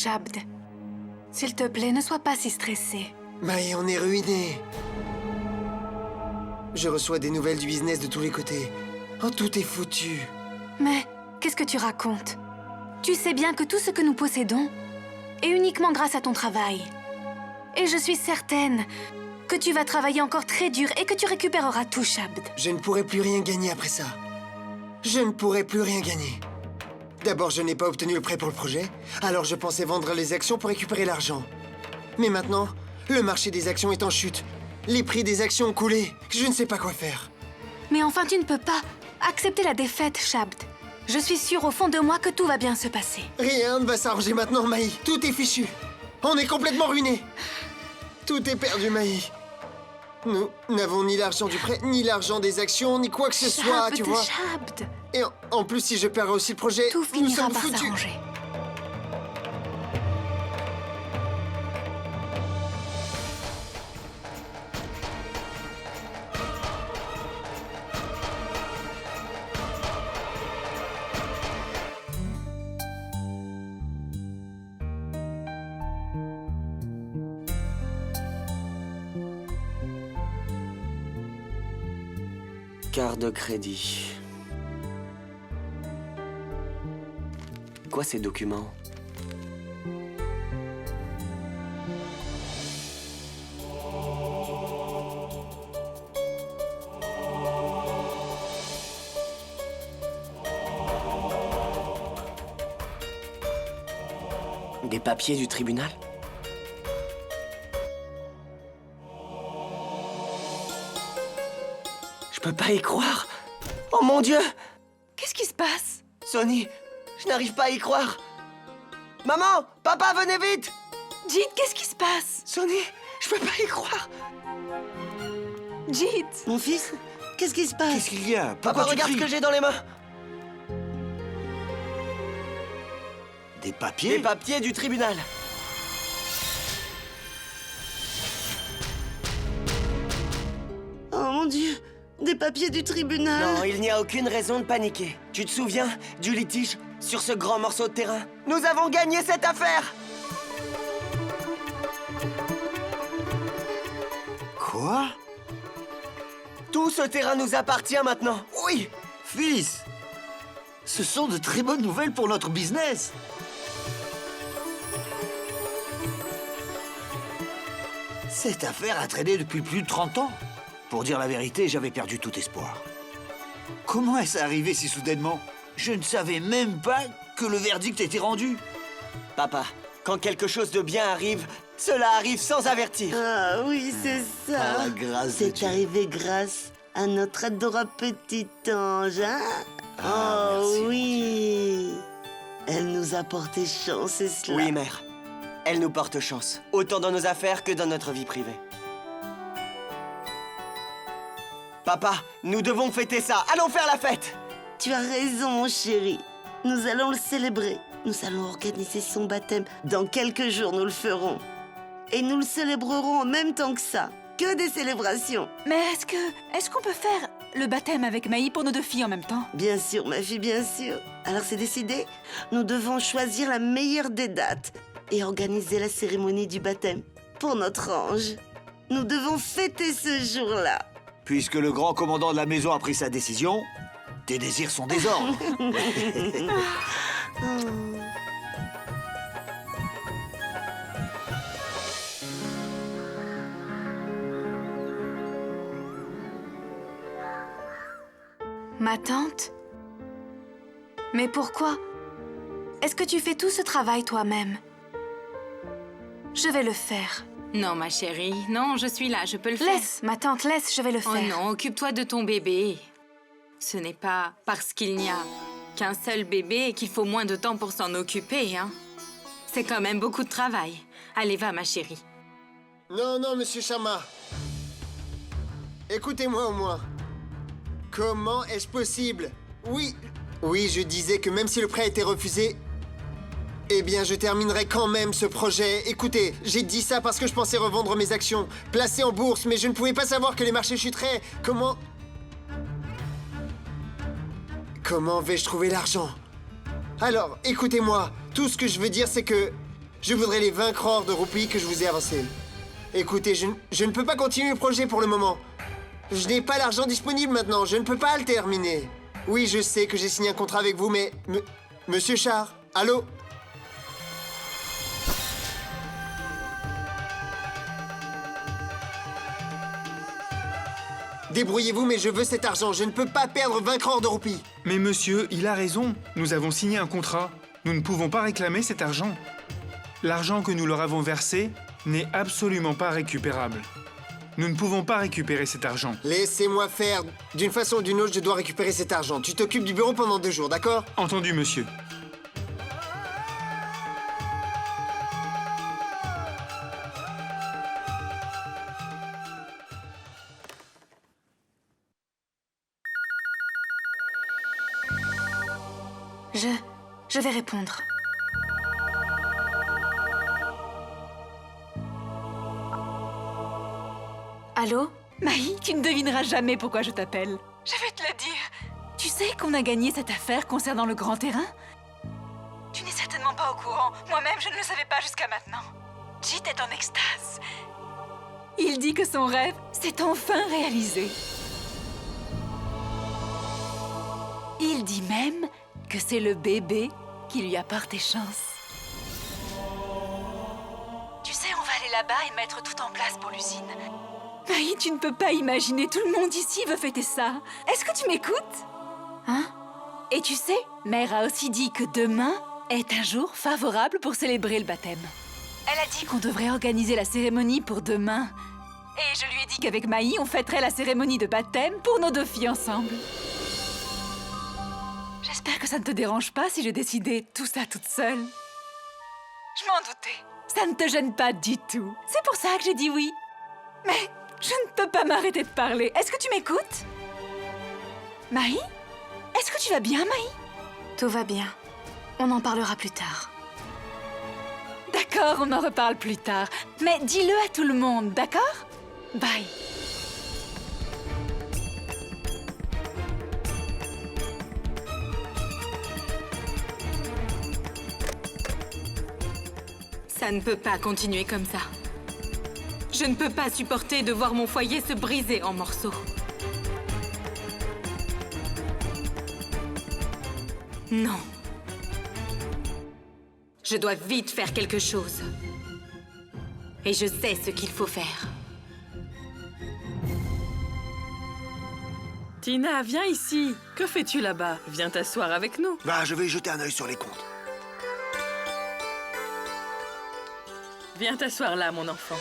Shabd. S'il te plaît, ne sois pas si stressé. Maï, on est ruinés. Je reçois des nouvelles du business de tous les côtés. Oh, tout est foutu. Mais qu'est-ce que tu racontes? Tu sais bien que tout ce que nous possédons est uniquement grâce à ton travail. Et je suis certaine que tu vas travailler encore très dur et que tu récupéreras tout, Shabd. Je ne pourrai plus rien gagner après ça. Je ne pourrai plus rien gagner. D'abord, je n'ai pas obtenu le prêt pour le projet, alors je pensais vendre les actions pour récupérer l'argent. Mais maintenant, le marché des actions est en chute. Les prix des actions ont coulé. Je ne sais pas quoi faire. Mais enfin, tu ne peux pas accepter la défaite, Shabd. Je suis sûre au fond de moi que tout va bien se passer. Rien ne va s'arranger maintenant, Maï. Tout est fichu. On est complètement ruinés. Tout est perdu, Maï. Nous n'avons ni l'argent du prêt, ni l'argent des actions, ni quoi que ce soit, tu vois. Shabd. Et en plus, si je perds aussi le projet, Tout nous finira sommes par foutus. s'arranger. Carte de crédit. Quoi ces documents? Des papiers du tribunal? Je peux pas y croire! Oh mon Dieu! Qu'est-ce qui se passe? Sonny, je n'arrive pas à y croire! Maman! Papa, venez vite! Jit, qu'est-ce qui se passe? Sonny, je peux pas y croire! Jit! Mon fils, qu'est-ce qui se passe? Qu'est-ce qu'il y a? Papa, Pourquoi tu regarde ce cries? que j'ai dans les mains! Des Des papiers? papiers du tribunal! Oh mon Dieu, des papiers du tribunal. Non, il n'y a aucune raison de paniquer. Tu te souviens du litige sur ce grand morceau de terrain? Nous avons gagné cette affaire! Quoi? Tout ce terrain nous appartient maintenant. Oui! Fils! Ce sont de très bonnes nouvelles pour notre business! Cette affaire a traîné depuis plus de 30 ans. Pour dire la vérité, j'avais perdu tout espoir. Comment est-ce arrivé si soudainement? Je ne savais même pas que le verdict était rendu. Papa, quand quelque chose de bien arrive, cela arrive sans avertir. Ah oui, c'est ça. Par la grâce de C'est Dieu. arrivé grâce à notre adorable petit ange, hein? Ah, oh merci, mon oui. Elle nous a porté chance, et cela. Oui, mère. Elle nous porte chance, autant dans nos affaires que dans notre vie privée. Papa, nous devons fêter ça. Allons faire la fête! Tu as raison, mon chéri. Nous allons le célébrer. Nous allons organiser son baptême. Dans quelques jours, nous le ferons. Et nous le célébrerons en même temps que ça. Que des célébrations. Mais est-ce qu'on peut faire le baptême avec Maï pour nos deux filles en même temps? Bien sûr, ma fille, bien sûr. Alors c'est décidé. Nous devons choisir la meilleure des dates et organiser la cérémonie du baptême pour notre ange. Nous devons fêter ce jour-là. Puisque le grand commandant de la maison a pris sa décision, tes désirs sont des ordres. Ma tante? Mais pourquoi? Est-ce que tu fais tout ce travail toi-même? Je vais le faire. Non, ma chérie, non, je suis là, je peux le faire. Laisse, ma tante, laisse, je vais le Oh faire. non, occupe-toi de ton bébé. Ce n'est pas parce qu'il n'y a qu'un seul bébé qu'il faut moins de temps pour s'en occuper, hein. C'est quand même beaucoup de travail. Allez, va, ma chérie. Non, non, monsieur Sharma. Écoutez-moi au moins. Comment est-ce possible? Oui, je disais que même si le prêt a été refusé, eh bien, je terminerai quand même ce projet. Écoutez, j'ai dit ça parce que je pensais revendre mes actions, placées en bourse, mais je ne pouvais pas savoir que les marchés chuteraient. Comment vais-je trouver l'argent? Alors, écoutez-moi, tout ce que je veux dire, c'est que Je voudrais les 20 crores de roupies que je vous ai avancés. Écoutez, je ne peux pas continuer le projet pour le moment. Je n'ai pas l'argent disponible maintenant, je ne peux pas le terminer. Oui, je sais que j'ai signé un contrat avec vous, mais... Monsieur Char, allô? Débrouillez-vous, mais je veux cet argent. Je ne peux pas perdre 20 crores de roupies. Mais monsieur, il a raison. Nous avons signé un contrat. Nous ne pouvons pas réclamer cet argent. L'argent que nous leur avons versé n'est absolument pas récupérable. Nous ne pouvons pas récupérer cet argent. Laissez-moi faire. D'une façon ou d'une autre, je dois récupérer cet argent. Tu t'occupes du bureau pendant 2 jours, d'accord? Entendu, monsieur. Je vais répondre. Allô? Maï, tu ne devineras jamais pourquoi je t'appelle. Je vais te le dire. Tu sais qu'on a gagné cette affaire concernant le grand terrain? Tu n'es certainement pas au courant. Moi-même, je ne le savais pas jusqu'à maintenant. Jit est en extase. Il dit que son rêve s'est enfin réalisé. Il dit même que c'est le bébé qui lui a porté chance. Tu sais, on va aller là-bas et mettre tout en place pour l'usine. Maï, tu ne peux pas imaginer, tout le monde ici veut fêter ça. Est-ce que tu m'écoutes? Hein? Et tu sais, Mère a aussi dit que demain est un jour favorable pour célébrer le baptême. Elle a dit qu'on devrait organiser la cérémonie pour demain. Et je lui ai dit qu'avec Maï, on fêterait la cérémonie de baptême pour nos 2 filles ensemble. J'espère que ça ne te dérange pas si j'ai décidé tout ça toute seule. Je m'en doutais. Ça ne te gêne pas du tout. C'est pour ça que j'ai dit oui. Mais je ne peux pas m'arrêter de parler. Est-ce que tu m'écoutes? Maï? Est-ce que tu vas bien, Maï? Tout va bien. On en parlera plus tard. D'accord, on en reparle plus tard. Mais dis-le à tout le monde, d'accord? Bye. Ça ne peut pas continuer comme ça. Je ne peux pas supporter de voir mon foyer se briser en morceaux. Non. Je dois vite faire quelque chose. Et je sais ce qu'il faut faire. Tina, viens ici. Que fais-tu là-bas? Viens t'asseoir avec nous. Bah, je vais jeter un œil sur les comptes. Viens t'asseoir là, mon enfant.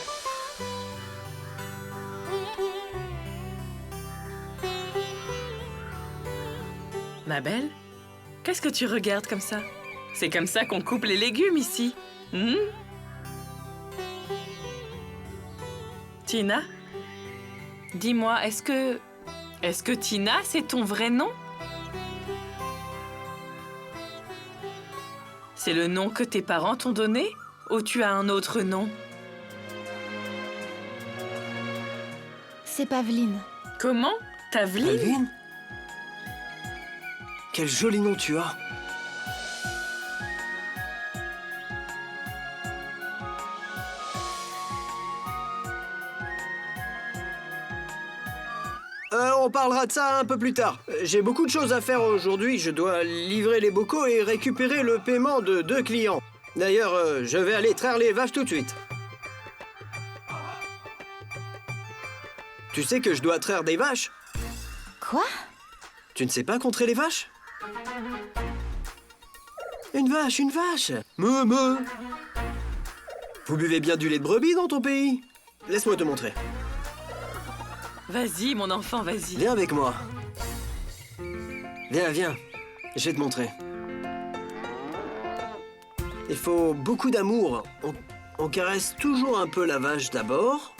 Ma belle, qu'est-ce que tu regardes comme ça? C'est comme ça qu'on coupe les légumes ici. Tina? Dis-moi, est-ce que Tina, c'est ton vrai nom? C'est le nom que tes parents t'ont donné? Ou tu as un autre nom? C'est Pavline. Comment? Taveline? Alvin? Quel joli nom tu as. On parlera de ça un peu plus tard. J'ai beaucoup de choses à faire aujourd'hui. Je dois livrer les bocaux et récupérer le paiement de 2 clients. D'ailleurs, je vais aller traire les vaches tout de suite. Tu sais que je dois traire des vaches? Quoi? Tu ne sais pas contrer les vaches? Une vache, une vache! Meuh, meuh! Vous buvez bien du lait de brebis dans ton pays? Laisse-moi te montrer. Vas-y, mon enfant, vas-y. Viens avec moi. Viens, viens. Je vais te montrer. Il faut beaucoup d'amour. On caresse toujours un peu la vache d'abord.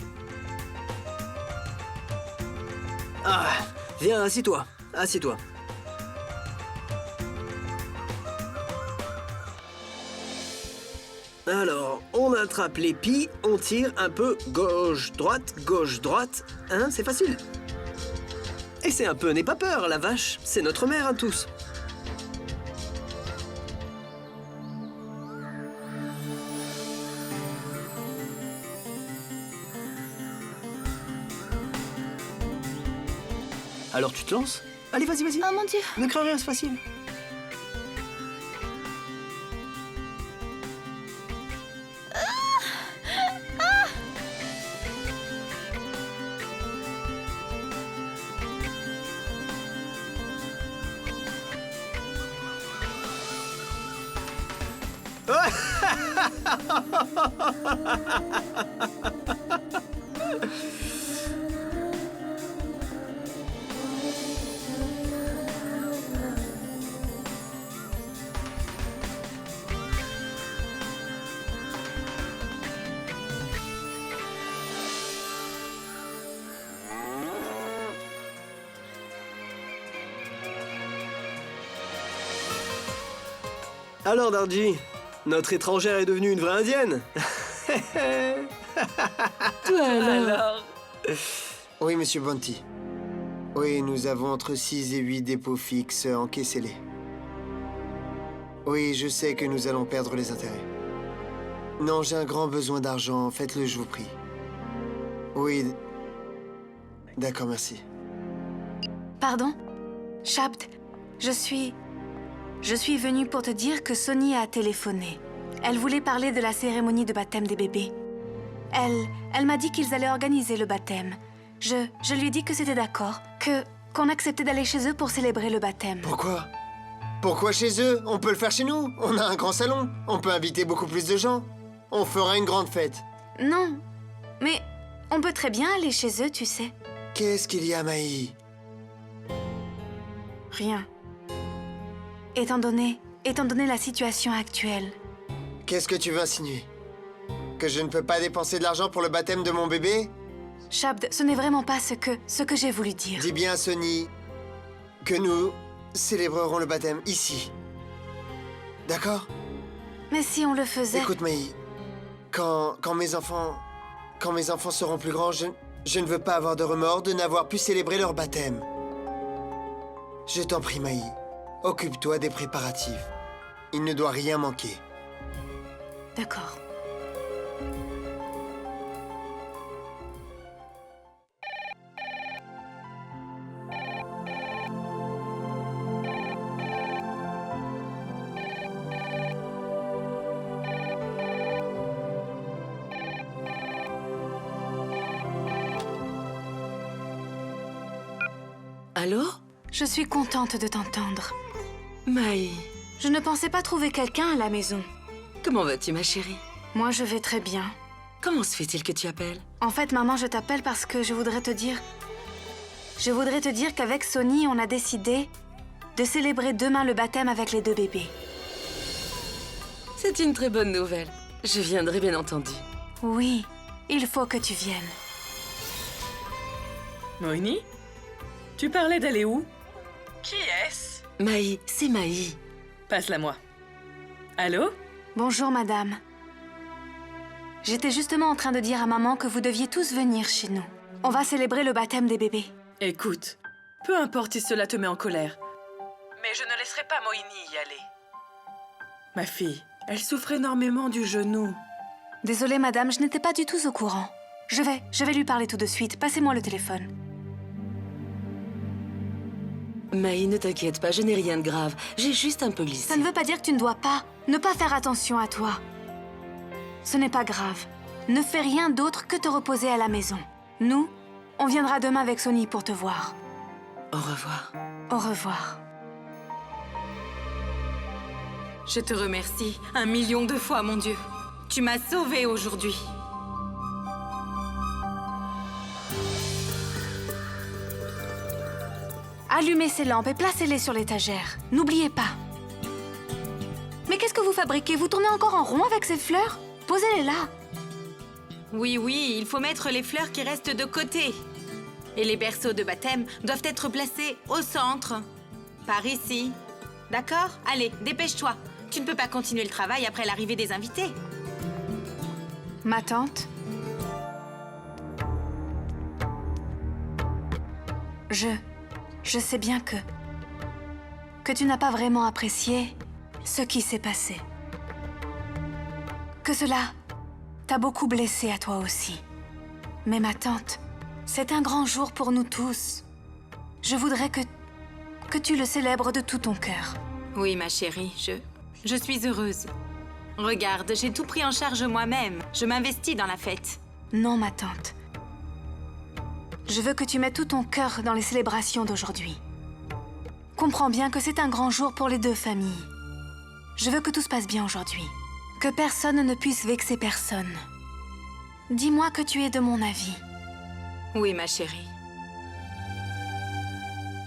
Ah, viens, assis-toi. Assis-toi. Alors, on attrape l'épi, on tire un peu gauche-droite, gauche-droite. Hein, c'est facile. Et c'est un peu n'aie pas peur, la vache, c'est notre mère à tous. Alors tu te lances? Allez, vas-y, vas-y. Oh mon Dieu. Ne crains rien, c'est facile. Alors, Darji, notre étrangère est devenue une vraie indienne. Toi alors? Oui, monsieur Bounty. Oui, nous avons entre 6 et 8 dépôts fixes. Encaissez-les. Oui, je sais que nous allons perdre les intérêts. Non, j'ai un grand besoin d'argent. Faites-le, je vous prie. Oui. D'accord, merci. Pardon? Shabd, je suis venue pour te dire que Sonny a téléphoné. Elle voulait parler de la cérémonie de baptême des bébés. Elle m'a dit qu'ils allaient organiser le baptême. Je lui ai dit que c'était d'accord, qu'on acceptait d'aller chez eux pour célébrer le baptême. Pourquoi? Pourquoi chez eux? On peut le faire chez nous. On a un grand salon. On peut inviter beaucoup plus de gens. On fera une grande fête. Non, mais on peut très bien aller chez eux, tu sais. Qu'est-ce qu'il y a, Maï? Rien. Étant donné la situation actuelle. Qu'est-ce que tu veux insinuer? Que je ne peux pas dépenser de l'argent pour le baptême de mon bébé? Shabd, ce n'est vraiment pas ce que j'ai voulu dire. Dis bien à Sonny que nous célébrerons le baptême ici. D'accord? Mais si on le faisait... Écoute, Maï, quand mes enfants seront plus grands, je ne veux pas avoir de remords de n'avoir pu célébrer leur baptême. Je t'en prie, Maï, occupe-toi des préparatifs. Il ne doit rien manquer. D'accord. Allô? Je suis contente de t'entendre. Maï, Je ne pensais pas trouver quelqu'un à la maison. comment vas-tu, ma chérie? Moi, je vais très bien. Comment se fait-il que tu appelles? En fait, maman, je t'appelle parce que je voudrais te dire qu'avec Sonny, on a décidé de célébrer demain le baptême avec les 2 bébés. C'est une très bonne nouvelle. Je viendrai, bien entendu. Oui, il faut que tu viennes. Moini? Tu parlais d'aller où? Qui est-ce? Maï, c'est Maï. Passe-la moi. Allô? Bonjour, madame. J'étais justement en train de dire à maman que vous deviez tous venir chez nous. On va célébrer le baptême des bébés. Écoute, peu importe si cela te met en colère, mais je ne laisserai pas Moini y aller. Ma fille, elle souffre énormément du genou. Désolée, madame, je n'étais pas du tout au courant. Je vais lui parler tout de suite. Passez-moi le téléphone. Maï, ne t'inquiète pas, je n'ai rien de grave. J'ai juste un peu glissé. Ça ne veut pas dire que tu ne dois pas ne pas faire attention à toi. Ce n'est pas grave. Ne fais rien d'autre que te reposer à la maison. Nous, on viendra demain avec Sonny pour te voir. Au revoir. Au revoir. Je te remercie 1 million de fois, mon Dieu. Tu m'as sauvée aujourd'hui. Allumez ces lampes et placez-les sur l'étagère. N'oubliez pas. Mais qu'est-ce que vous fabriquez? Vous tournez encore en rond avec ces fleurs? Posez-les là. Oui, oui, il faut mettre les fleurs qui restent de côté. Et les berceaux de baptême doivent être placés au centre. Par ici. D'accord? Allez, dépêche-toi. Tu ne peux pas continuer le travail après l'arrivée des invités. Ma tante. Je sais bien que tu n'as pas vraiment apprécié ce qui s'est passé. Que cela t'a beaucoup blessé à toi aussi. Mais ma tante, c'est un grand jour pour nous tous. Je voudrais que tu le célèbres de tout ton cœur. Oui, ma chérie, je suis heureuse. Regarde, j'ai tout pris en charge moi-même. Je m'investis dans la fête. Non, ma tante. Je veux que tu mettes tout ton cœur dans les célébrations d'aujourd'hui. Comprends bien que c'est un grand jour pour les deux familles. Je veux que tout se passe bien aujourd'hui. Que personne ne puisse vexer personne. Dis-moi que tu es de mon avis. Oui, ma chérie.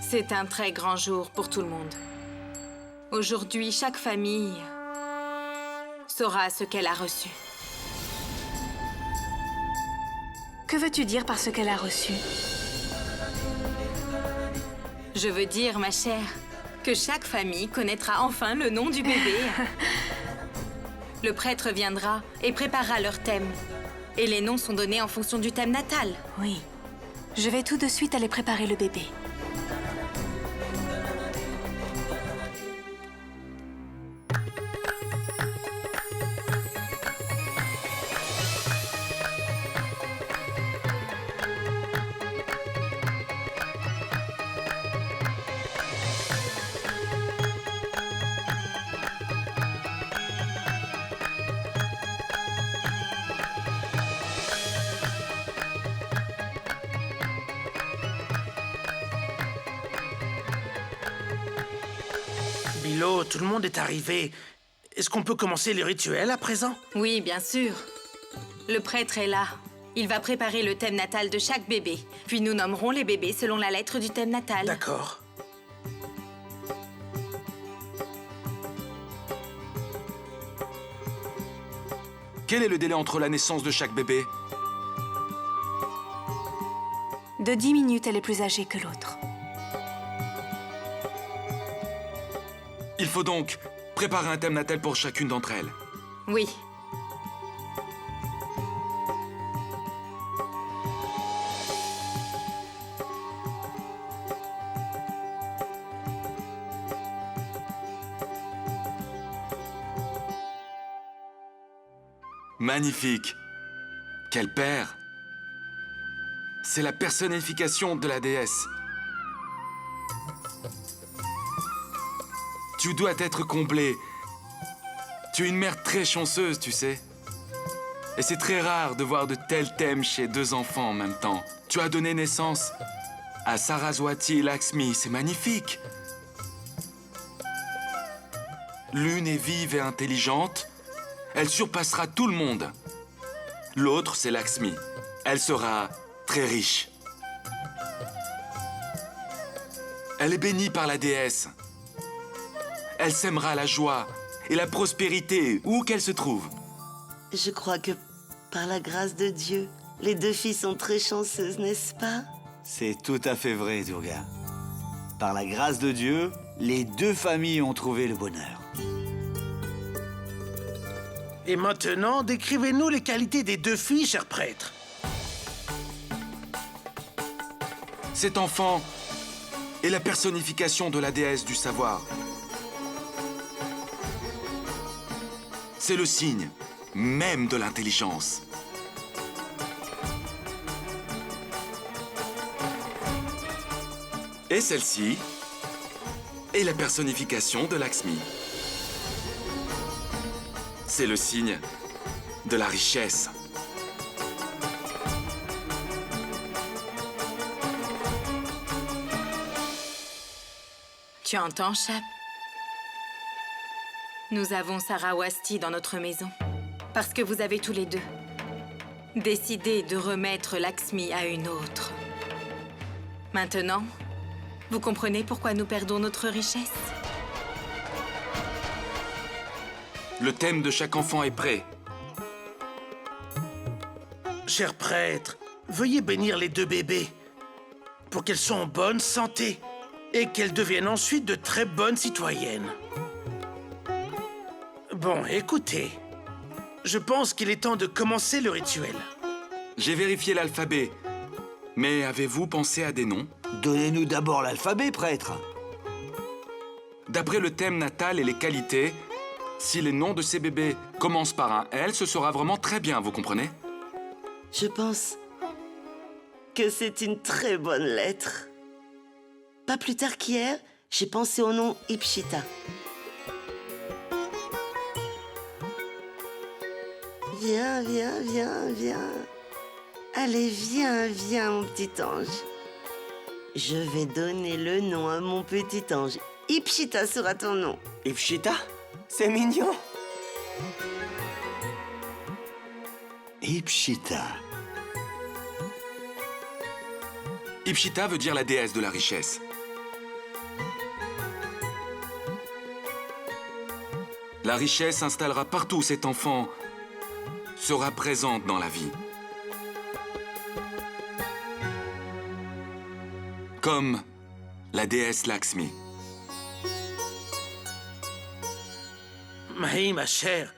C'est un très grand jour pour tout le monde. Aujourd'hui, chaque famille saura ce qu'elle a reçu. Que veux-tu dire par ce qu'elle a reçu? Je veux dire, ma chère, que chaque famille connaîtra enfin le nom du bébé. Le prêtre viendra et préparera leur thème. Et les noms sont donnés en fonction du thème natal. Oui. Je vais tout de suite aller préparer le bébé. Bilo, tout le monde est arrivé. Est-ce qu'on peut commencer le rituel à présent? Oui, bien sûr. Le prêtre est là. Il va préparer le thème natal de chaque bébé. Puis nous nommerons les bébés selon la lettre du thème natal. D'accord. Quel est le délai entre la naissance de chaque bébé? De 10 minutes, elle est plus âgée que l'autre. Il faut donc préparer un thème natal pour chacune d'entre elles. Oui. Magnifique. Quel père! C'est la personnification de la déesse. Tu dois être comblée. Tu es une mère très chanceuse, tu sais. Et c'est très rare de voir de tels thèmes chez deux enfants en même temps. Tu as donné naissance à Saraswati et Lakshmi, c'est magnifique. L'une est vive et intelligente. Elle surpassera tout le monde. L'autre, c'est Lakshmi. Elle sera très riche. Elle est bénie par la déesse. Elle sèmera la joie et la prospérité où qu'elle se trouve. Je crois que, par la grâce de Dieu, les deux filles sont très chanceuses, n'est-ce pas? C'est tout à fait vrai, Durga. Par la grâce de Dieu, les deux familles ont trouvé le bonheur. Et maintenant, décrivez-nous les qualités des deux filles, cher prêtre. Cet enfant est la personnification de la déesse du savoir. C'est le signe même de l'intelligence. Et celle-ci est la personnification de Lakshmi. C'est le signe de la richesse. Tu entends, Chap? Nous avons Saraswati dans notre maison. Parce que vous avez tous les deux décidé de remettre Lakshmi à une autre. Maintenant, vous comprenez pourquoi nous perdons notre richesse? Le thème de chaque enfant est prêt. Cher prêtre, veuillez bénir les deux bébés pour qu'elles soient en bonne santé et qu'elles deviennent ensuite de très bonnes citoyennes. Bon, écoutez, je pense qu'il est temps de commencer le rituel. J'ai vérifié l'alphabet, mais avez-vous pensé à des noms? Donnez-nous d'abord l'alphabet, prêtre. D'après le thème natal et les qualités, si les noms de ces bébés commencent par un L, ce sera vraiment très bien, vous comprenez? Je pense que c'est une très bonne lettre. Pas plus tard qu'hier, j'ai pensé au nom Ipshita. Viens, viens, viens, viens. Allez, viens, viens, mon petit ange. Je vais donner le nom à mon petit ange. Ipshita sera ton nom. Ipshita? C'est mignon. Ipshita. Ipshita veut dire la déesse de la richesse. La richesse s'installera partout où cet enfant sera présente dans la vie. Comme la déesse Lakshmi. Mahi, ma chère,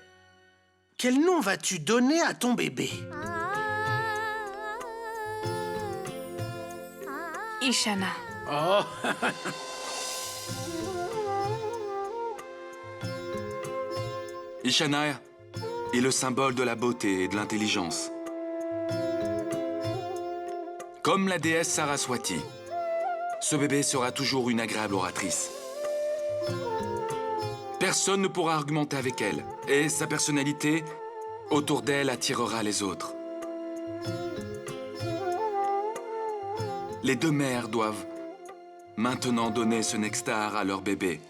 quel nom vas-tu donner à ton bébé? Ishana. Oh. Ishana est le symbole de la beauté et de l'intelligence. Comme la déesse Saraswati, ce bébé sera toujours une agréable oratrice. Personne ne pourra argumenter avec elle, et sa personnalité, autour d'elle, attirera les autres. Les deux mères doivent maintenant donner ce nectar à leur bébé.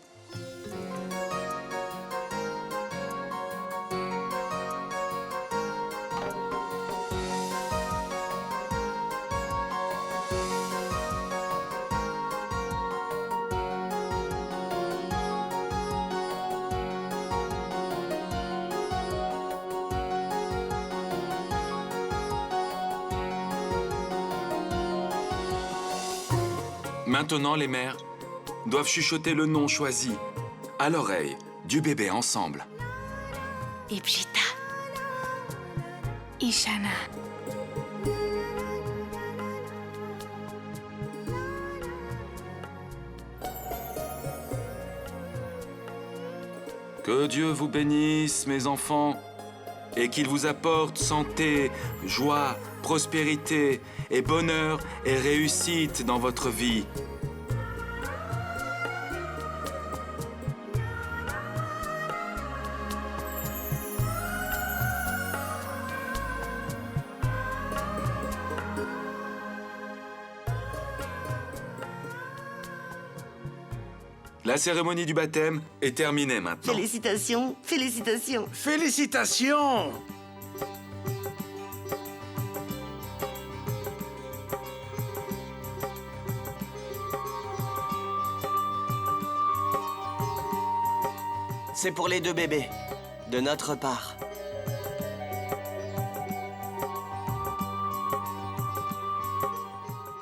Maintenant, les mères doivent chuchoter le nom choisi à l'oreille du bébé ensemble. Ipshita. Ishana. Que Dieu vous bénisse, mes enfants, et qu'il vous apporte santé, joie, prospérité et bonheur et réussite dans votre vie. La cérémonie du baptême est terminée maintenant. Félicitations, félicitations. Félicitations! C'est pour les deux bébés, de notre part.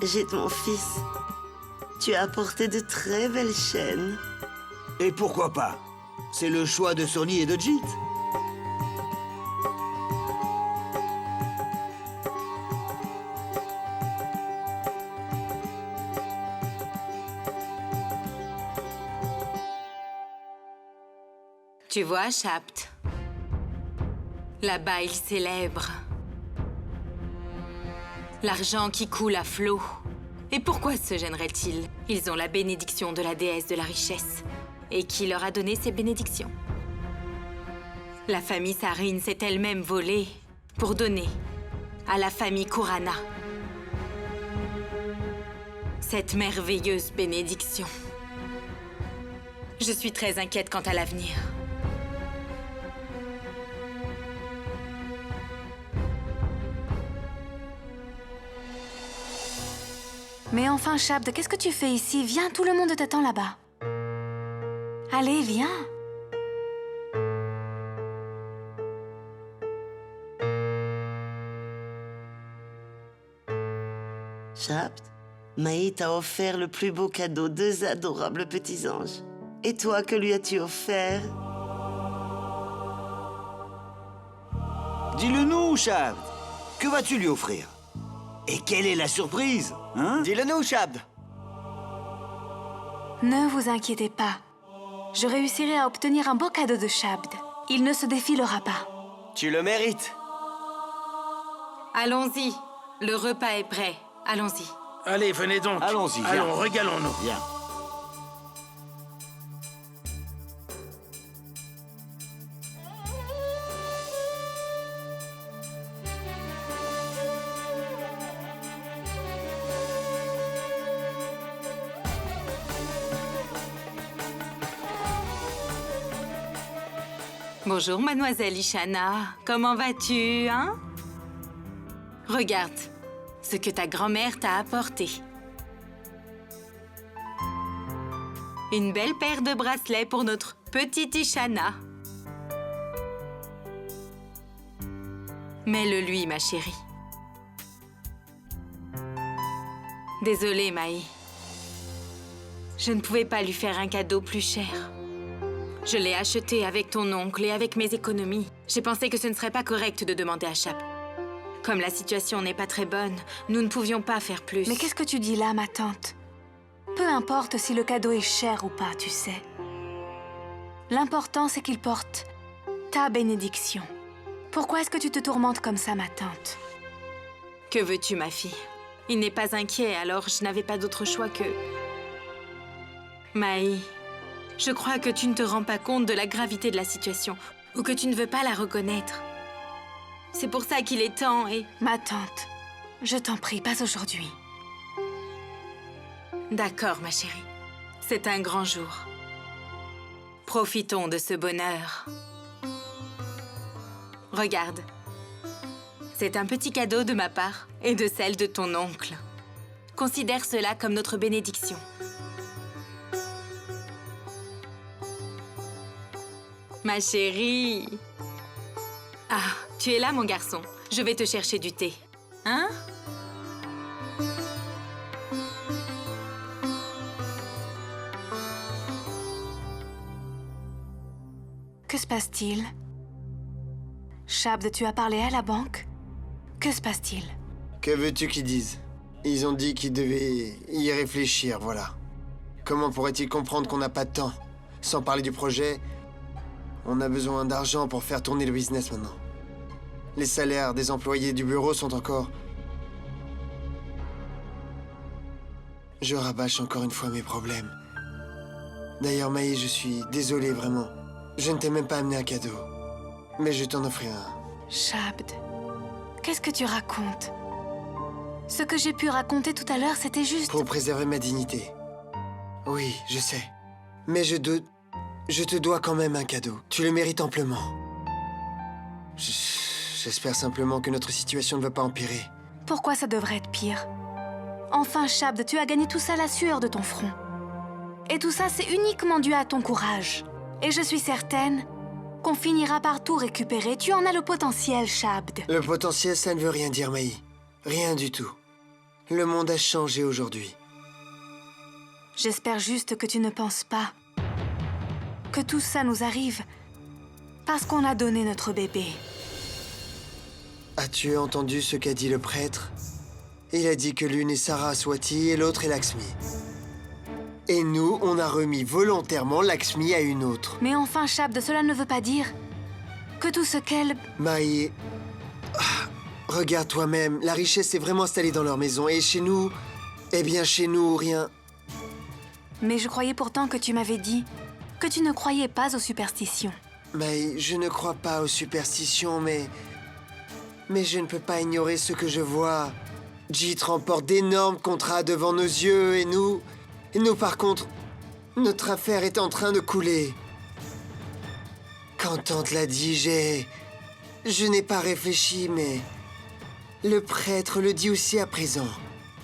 Jette, mon fils. Tu as apporté de très belles chaînes. Et pourquoi pas? C'est le choix de Sony et de Jit. Tu vois, Chapt, là-bas, ils célèbrent l'argent qui coule à flot. Et pourquoi se gêneraient-ils? Ils ont la bénédiction de la déesse de la richesse. Et qui leur a donné ces bénédictions? La famille Sarine s'est elle-même volée pour donner à la famille Kurana cette merveilleuse bénédiction. Je suis très inquiète quant à l'avenir. Mais enfin, Shabd, qu'est-ce que tu fais ici? Viens, tout le monde t'attend là-bas. Allez, viens. Shabd, Mahi t'a offert le plus beau cadeau, deux adorables petits anges. Et toi, que lui as-tu offert? Dis-le-nous, Shabd. Que vas-tu lui offrir? Et quelle est la surprise, hein? Dis-le-nous, Shabd. Ne vous inquiétez pas. Je réussirai à obtenir un beau cadeau de Shabd. Il ne se défilera pas. Tu le mérites. Allons-y. Le repas est prêt. Allons-y. Allez, venez donc. Allons-y, viens. Allons, régalons-nous. Viens. Bonjour, mademoiselle Ishana. Comment vas-tu, hein? Regarde ce que ta grand-mère t'a apporté. Une belle paire de bracelets pour notre petite Ishana. Mets-le lui, ma chérie. Désolée, Maï. Je ne pouvais pas lui faire un cadeau plus cher. Je l'ai acheté avec ton oncle et avec mes économies. J'ai pensé que ce ne serait pas correct de demander à Chap. Comme la situation n'est pas très bonne, nous ne pouvions pas faire plus. Mais qu'est-ce que tu dis là, ma tante? Peu importe si le cadeau est cher ou pas, tu sais. L'important, c'est qu'il porte ta bénédiction. Pourquoi est-ce que tu te tourmentes comme ça, ma tante? Que veux-tu, ma fille? Il n'est pas inquiet, alors je n'avais pas d'autre choix que... Maï, je crois que tu ne te rends pas compte de la gravité de la situation, ou que tu ne veux pas la reconnaître. C'est pour ça qu'il est temps et... Ma tante, je t'en prie, pas aujourd'hui. D'accord, ma chérie. C'est un grand jour. Profitons de ce bonheur. Regarde. C'est un petit cadeau de ma part et de celle de ton oncle. Considère cela comme notre bénédiction. Ma chérie. Ah, tu es là, mon garçon. Je vais te chercher du thé. Hein? Que se passe-t-il? Shabd, tu as parlé à la banque? Que se passe-t-il? Que veux-tu qu'ils disent? Ils ont dit qu'ils devaient y réfléchir, voilà. Comment pourraient-ils comprendre qu'on n'a pas de temps? Sans parler du projet, on a besoin d'argent pour faire tourner le business maintenant. Les salaires des employés du bureau sont encore... Je rabâche encore une fois mes problèmes. D'ailleurs, Maï, je suis désolé, vraiment. Je ne t'ai même pas amené un cadeau. Mais je t'en offrirai un. Shabd, qu'est-ce que tu racontes? Ce que j'ai pu raconter tout à l'heure, c'était juste... Pour préserver ma dignité. Oui, je sais. Mais je te dois quand même un cadeau. Tu le mérites amplement. J'espère simplement que notre situation ne va pas empirer. Pourquoi ça devrait être pire? Enfin, Shabd, tu as gagné tout ça à la sueur de ton front. Et tout ça, c'est uniquement dû à ton courage. Et je suis certaine qu'on finira par tout récupérer. Tu en as le potentiel, Shabd. Le potentiel, ça ne veut rien dire, Maï. Rien du tout. Le monde a changé aujourd'hui. J'espère juste que tu ne penses pas que tout ça nous arrive parce qu'on a donné notre bébé. As-tu entendu ce qu'a dit le prêtre? Il a dit que l'une est Saraswati et l'autre est Lakshmi. Et nous, on a remis volontairement Lakshmi à une autre. Mais enfin, Shabd, cela ne veut pas dire que tout ce qu'elle... Maï... regarde toi-même, la richesse s'est vraiment installée dans leur maison. Et chez nous... Eh bien, chez nous, rien. Mais je croyais pourtant que tu m'avais dit que tu ne croyais pas aux superstitions. Maï, je ne crois pas aux superstitions, mais je ne peux pas ignorer ce que je vois. Jit remporte d'énormes contrats devant nos yeux et nous, par contre, notre affaire est en train de couler. Quand Tante l'a dit, je n'ai pas réfléchi, mais le prêtre le dit aussi à présent.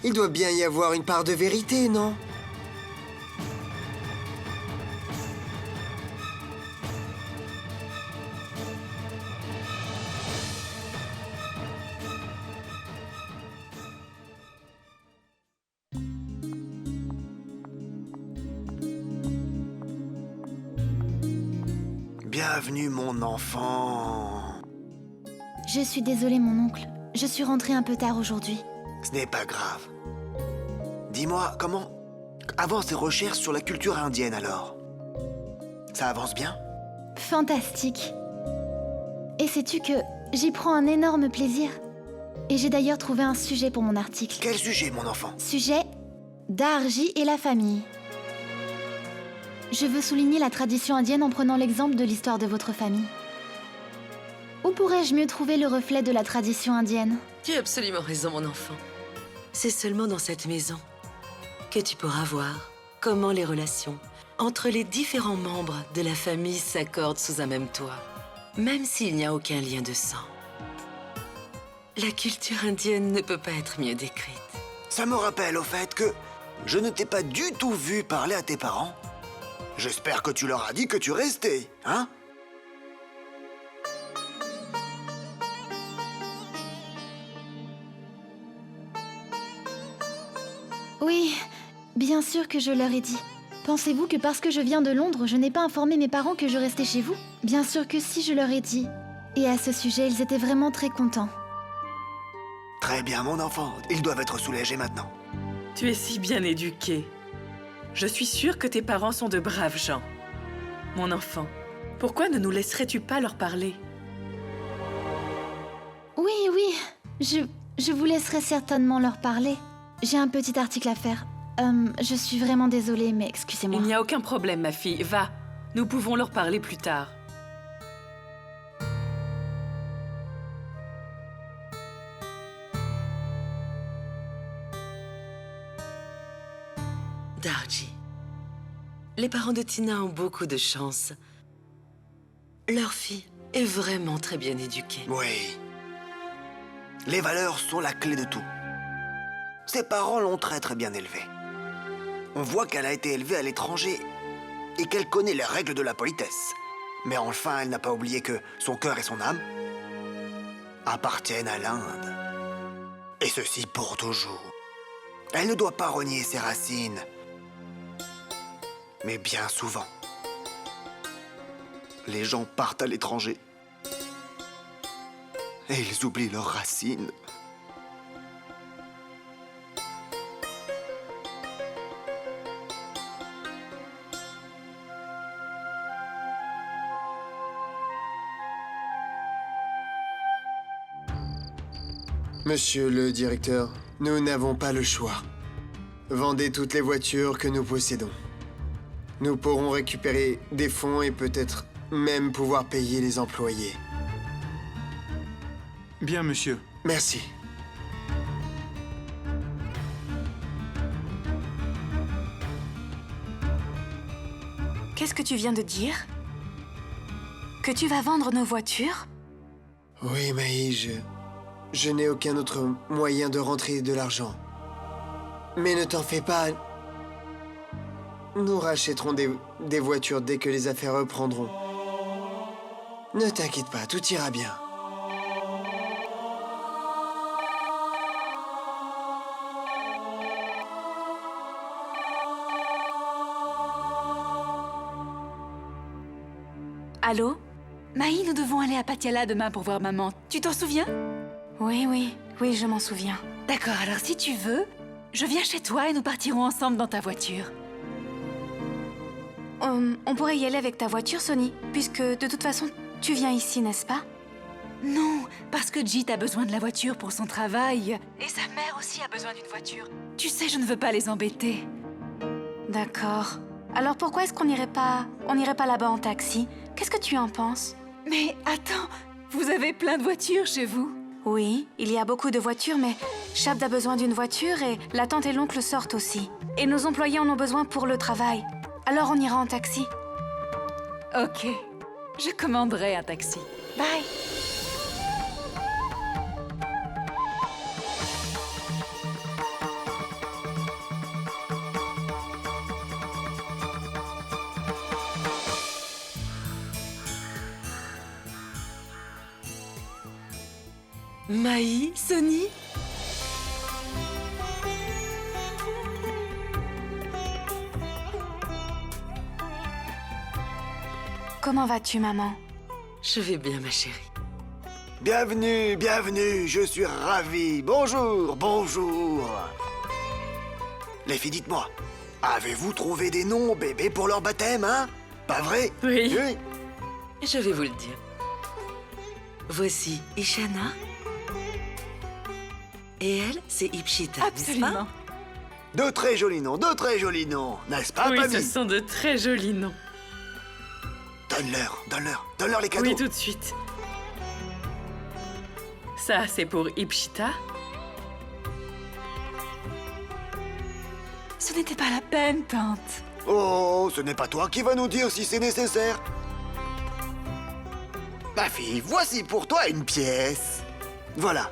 Il doit bien y avoir une part de vérité, non ? Bienvenue, mon enfant. Je suis désolée, mon oncle. Je suis rentrée un peu tard aujourd'hui. Ce n'est pas grave. Dis-moi, comment avancent tes recherches sur la culture indienne, alors? Ça avance bien? Fantastique. Et sais-tu que j'y prends un énorme plaisir? Et j'ai d'ailleurs trouvé un sujet pour mon article. Quel sujet, mon enfant? Sujet Darji et la famille. Je veux souligner la tradition indienne en prenant l'exemple de l'histoire de votre famille. Où pourrais-je mieux trouver le reflet de la tradition indienne? Tu as absolument raison, mon enfant. C'est seulement dans cette maison que tu pourras voir comment les relations entre les différents membres de la famille s'accordent sous un même toit, même s'il n'y a aucun lien de sang. La culture indienne ne peut pas être mieux décrite. Ça me rappelle au fait que je ne t'ai pas du tout vu parler à tes parents. J'espère que tu leur as dit que tu restais, hein? Oui, bien sûr que je leur ai dit. Pensez-vous que parce que je viens de Londres, je n'ai pas informé mes parents que je restais chez vous? Bien sûr que si, je leur ai dit. Et à ce sujet, ils étaient vraiment très contents. Très bien, mon enfant. Ils doivent être soulagés maintenant. Tu es si bien éduqué. Je suis sûre que tes parents sont de braves gens. Mon enfant, pourquoi ne nous laisserais-tu pas leur parler? Oui, je vous laisserai certainement leur parler. J'ai un petit article à faire. Je suis vraiment désolée, mais excusez-moi. Il n'y a aucun problème, ma fille. Va, nous pouvons leur parler plus tard. Darji, les parents de Tina ont beaucoup de chance. Leur fille est vraiment très bien éduquée. Oui. Les valeurs sont la clé de tout. Ses parents l'ont très bien élevée. On voit qu'elle a été élevée à l'étranger et qu'elle connaît les règles de la politesse. Mais enfin, elle n'a pas oublié que son cœur et son âme appartiennent à l'Inde. Et ceci pour toujours. Elle ne doit pas renier ses racines. Mais bien souvent, les gens partent à l'étranger et ils oublient leurs racines. Monsieur le directeur, nous n'avons pas le choix. Vendez toutes les voitures que nous possédons. Nous pourrons récupérer des fonds et peut-être même pouvoir payer les employés. Bien, monsieur. Merci. Qu'est-ce que tu viens de dire? Que tu vas vendre nos voitures? Oui, Maï, je n'ai aucun autre moyen de rentrer de l'argent. Mais ne t'en fais pas. Nous rachèterons des voitures dès que les affaires reprendront. Ne t'inquiète pas, tout ira bien. Allô? Maï, nous devons aller à Patiala demain pour voir maman. Tu t'en souviens? Oui, je m'en souviens. D'accord, alors si tu veux, je viens chez toi et nous partirons ensemble dans ta voiture. On pourrait y aller avec ta voiture, Sonny, puisque de toute façon, tu viens ici, n'est-ce pas? Non, parce que Jit a besoin de la voiture pour son travail. Et sa mère aussi a besoin d'une voiture. Tu sais, je ne veux pas les embêter. D'accord. Alors pourquoi est-ce qu'on n'irait pas là-bas en taxi? Qu'est-ce que tu en penses? Mais attends, vous avez plein de voitures chez vous? Oui, il y a beaucoup de voitures, mais Shabd a besoin d'une voiture et la tante et l'oncle sortent aussi. Et nos employés en ont besoin pour le travail. Alors on ira en taxi. Ok, je commanderai un taxi. Bye. Maï, Sonny? Comment vas-tu, maman? Je vais bien, ma chérie. Bienvenue, je suis ravi. Bonjour. Les filles, dites-moi, avez-vous trouvé des noms bébés pour leur baptême, hein? Pas vrai? Oui. Je vais vous le dire. Voici Ishana, Et elle, c'est Ipshita, n'est-ce pas? Absolument. De très jolis noms, n'est-ce pas, Oui, Pammy? ce sont de très jolis noms. Donne-leur les cadeaux. Oui, tout de suite. Ça, c'est pour Ipshita. Ce n'était pas la peine, tante. Oh, ce n'est pas toi qui vas nous dire si c'est nécessaire. Ma fille, voici pour toi une pièce. Voilà.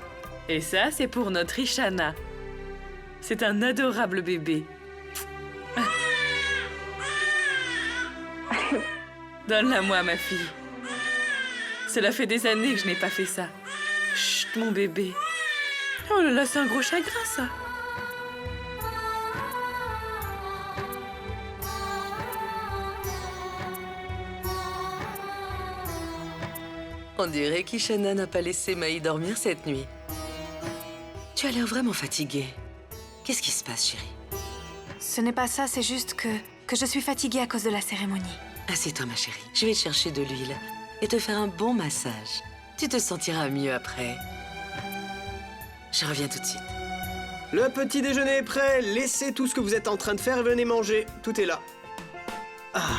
Et ça, c'est pour notre Ishana. C'est un adorable bébé. Donne-la-moi, ma fille. Cela fait des années que je n'ai pas fait ça. Chut, mon bébé. Oh là là, c'est un gros chagrin, ça. On dirait qu'Ishana n'a pas laissé Maï dormir cette nuit. Tu as l'air vraiment fatiguée. Qu'est-ce qui se passe, chérie? Ce n'est pas ça, c'est juste que je suis fatiguée à cause de la cérémonie. Assieds-toi, ma chérie. Je vais te chercher de l'huile et te faire un bon massage. Tu te sentiras mieux après. Je reviens tout de suite. Le petit déjeuner est prêt. Laissez tout ce que vous êtes en train de faire et venez manger. Tout est là. Ah.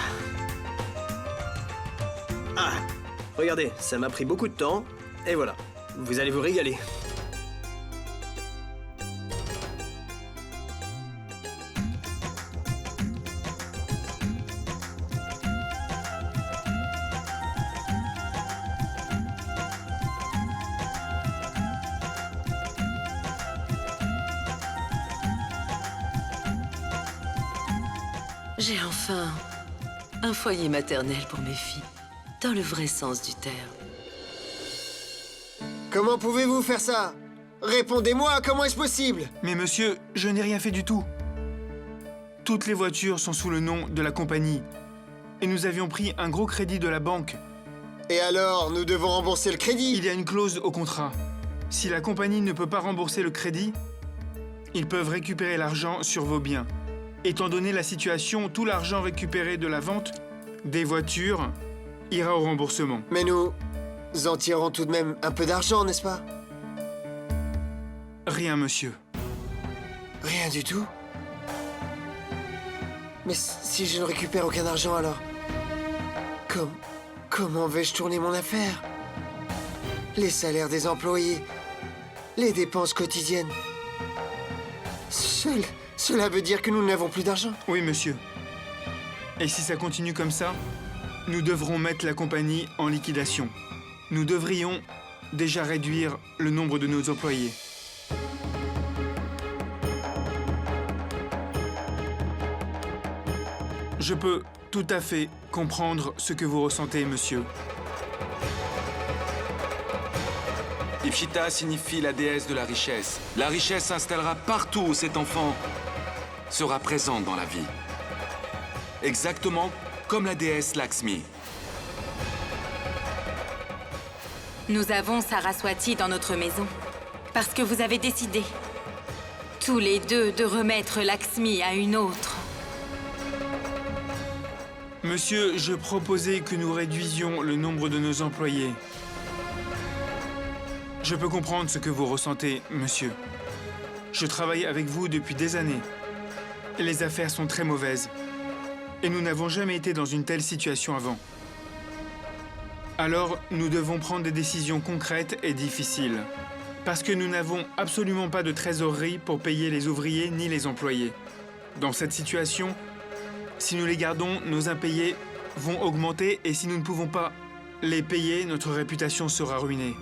Regardez, ça m'a pris beaucoup de temps. Et voilà, vous allez vous régaler. J'ai enfin un foyer maternel pour mes filles, dans le vrai sens du terme. Comment pouvez-vous faire ça? Répondez-moi, comment est-ce possible? Mais monsieur, je n'ai rien fait du tout. Toutes les voitures sont sous le nom de la compagnie. Et nous avions pris un gros crédit de la banque. Et alors, nous devons rembourser le crédit? Il y a une clause au contrat. Si la compagnie ne peut pas rembourser le crédit, ils peuvent récupérer l'argent sur vos biens. Étant donné la situation, tout l'argent récupéré de la vente des voitures ira au remboursement. Mais nous en tirons tout de même un peu d'argent, n'est-ce pas? Rien, monsieur. Rien du tout? Mais si je ne récupère aucun argent, alors... Comment vais-je tourner mon affaire? Les salaires des employés, les dépenses quotidiennes... Cela veut dire que nous n'avons plus d'argent? Oui, monsieur. Et si ça continue comme ça, nous devrons mettre la compagnie en liquidation. Nous devrions déjà réduire le nombre de nos employés. Je peux tout à fait comprendre ce que vous ressentez, monsieur. Ipshita signifie la déesse de la richesse. La richesse s'installera partout où cet enfant sera présent dans la vie. Exactement comme la déesse Lakshmi. Nous avons Saraswati dans notre maison. Parce que vous avez décidé, tous les deux, de remettre Lakshmi à une autre. Monsieur, je proposais que nous réduisions le nombre de nos employés. Je peux comprendre ce que vous ressentez, monsieur. Je travaille avec vous depuis des années. Les affaires sont très mauvaises. Et nous n'avons jamais été dans une telle situation avant. Alors, nous devons prendre des décisions concrètes et difficiles. Parce que nous n'avons absolument pas de trésorerie pour payer les ouvriers ni les employés. Dans cette situation, si nous les gardons, nos impayés vont augmenter et si nous ne pouvons pas les payer, notre réputation sera ruinée.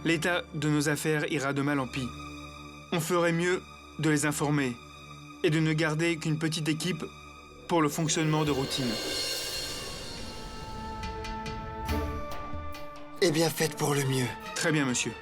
L'état de nos affaires ira de mal en pis. On ferait mieux de les informer et de ne garder qu'une petite équipe pour le fonctionnement de routine. Eh bien, faites pour le mieux. Très bien, monsieur.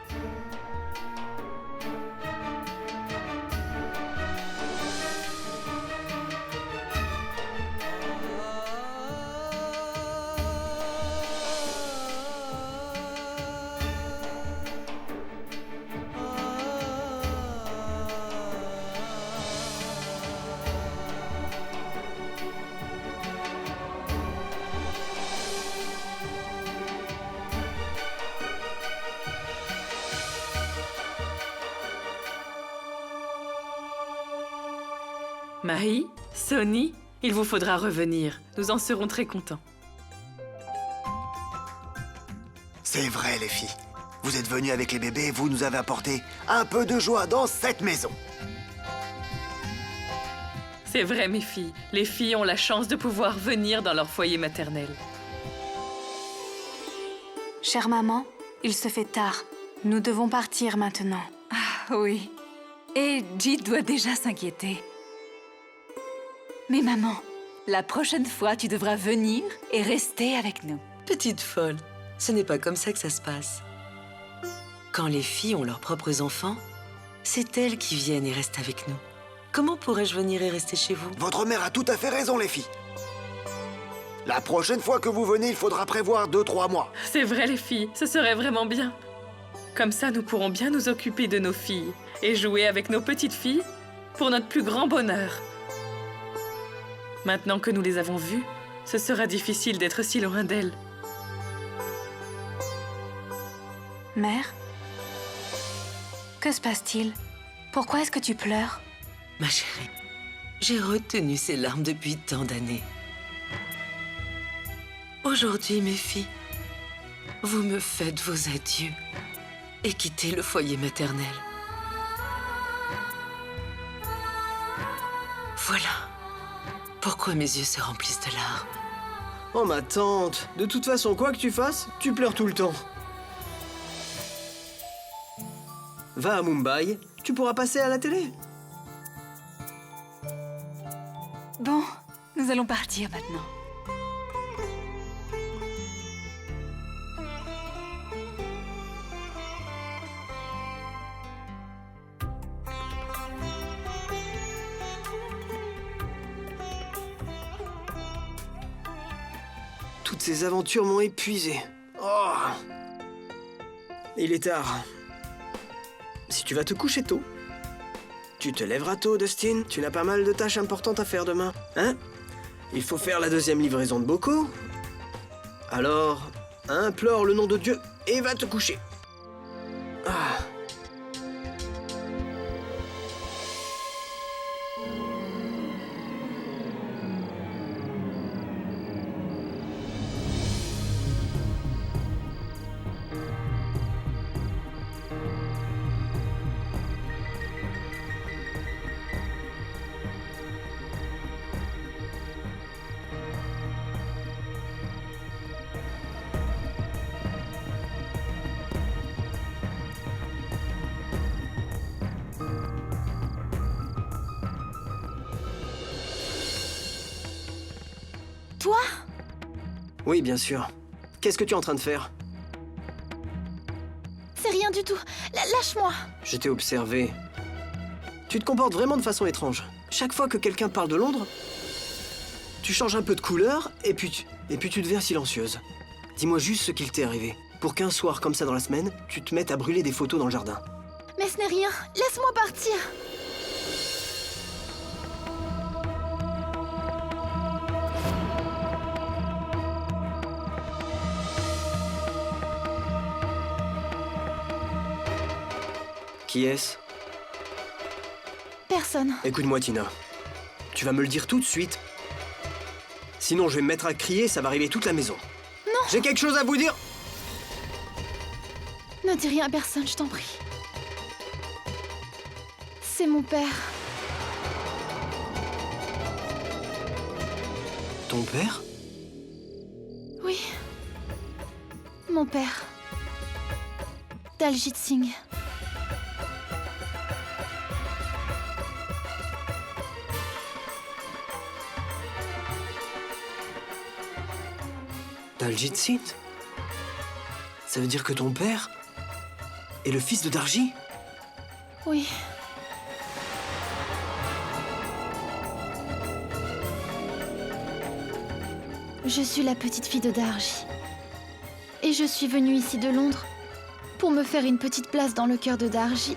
Mahi, Sonny, il vous faudra revenir. Nous en serons très contents. C'est vrai, les filles. Vous êtes venus avec les bébés, vous nous avez apporté un peu de joie dans cette maison. C'est vrai, mes filles. Les filles ont la chance de pouvoir venir dans leur foyer maternel. Chère maman, il se fait tard. Nous devons partir maintenant. Ah oui. Et Jit doit déjà s'inquiéter. Mais maman, la prochaine fois, tu devras venir et rester avec nous. Petite folle, ce n'est pas comme ça que ça se passe. Quand les filles ont leurs propres enfants, c'est elles qui viennent et restent avec nous. Comment pourrais-je venir et rester chez vous? Votre mère a tout à fait raison, les filles. La prochaine fois que vous venez, il faudra prévoir 2-3 mois. C'est vrai, les filles, ce serait vraiment bien. Comme ça, nous pourrons bien nous occuper de nos filles et jouer avec nos petites filles pour notre plus grand bonheur. Maintenant que nous les avons vues, ce sera difficile d'être si loin d'elles. Mère? Que se passe-t-il? Pourquoi est-ce que tu pleures? Ma chérie, j'ai retenu ces larmes depuis tant d'années. Aujourd'hui, mes filles, vous me faites vos adieux et quittez le foyer maternel. Voilà pourquoi mes yeux se remplissent de larmes. Oh ma tante, de toute façon, quoi que tu fasses, tu pleures tout le temps. Va à Mumbai, tu pourras passer à la télé. Bon, nous allons partir maintenant. Toutes ces aventures m'ont épuisé. Oh. Il est tard. Si tu vas te coucher tôt, tu te lèveras tôt, Dustin. Tu n'as pas mal de tâches importantes à faire demain, hein? Il faut faire la 2e livraison de bocaux. Alors, implore le nom de Dieu et va te coucher. Ah. Toi? Oui, bien sûr. Qu'est-ce que tu es en train de faire? C'est rien du tout. Lâche-moi. Je t'ai observé. Tu te comportes vraiment de façon étrange. Chaque fois que quelqu'un parle de Londres, tu changes un peu de couleur et puis tu deviens silencieuse. Dis-moi juste ce qu'il t'est arrivé. Pour qu'un soir comme ça dans la semaine, tu te mettes à brûler des photos dans le jardin. Mais ce n'est rien. Laisse-moi partir. Qui est-ce? Personne. Écoute-moi, Tina. Tu vas me le dire tout de suite. Sinon, je vais me mettre à crier, ça va réveiller toute la maison. Non. J'ai quelque chose à vous dire. Ne dis rien à personne, je t'en prie. C'est mon père. Ton père? Oui. Mon père. Daljit Singh. Daljit Singh? Ça veut dire que ton père est le fils de Darji? Oui. Je suis la petite fille de Darji. Et je suis venue ici de Londres pour me faire une petite place dans le cœur de Darji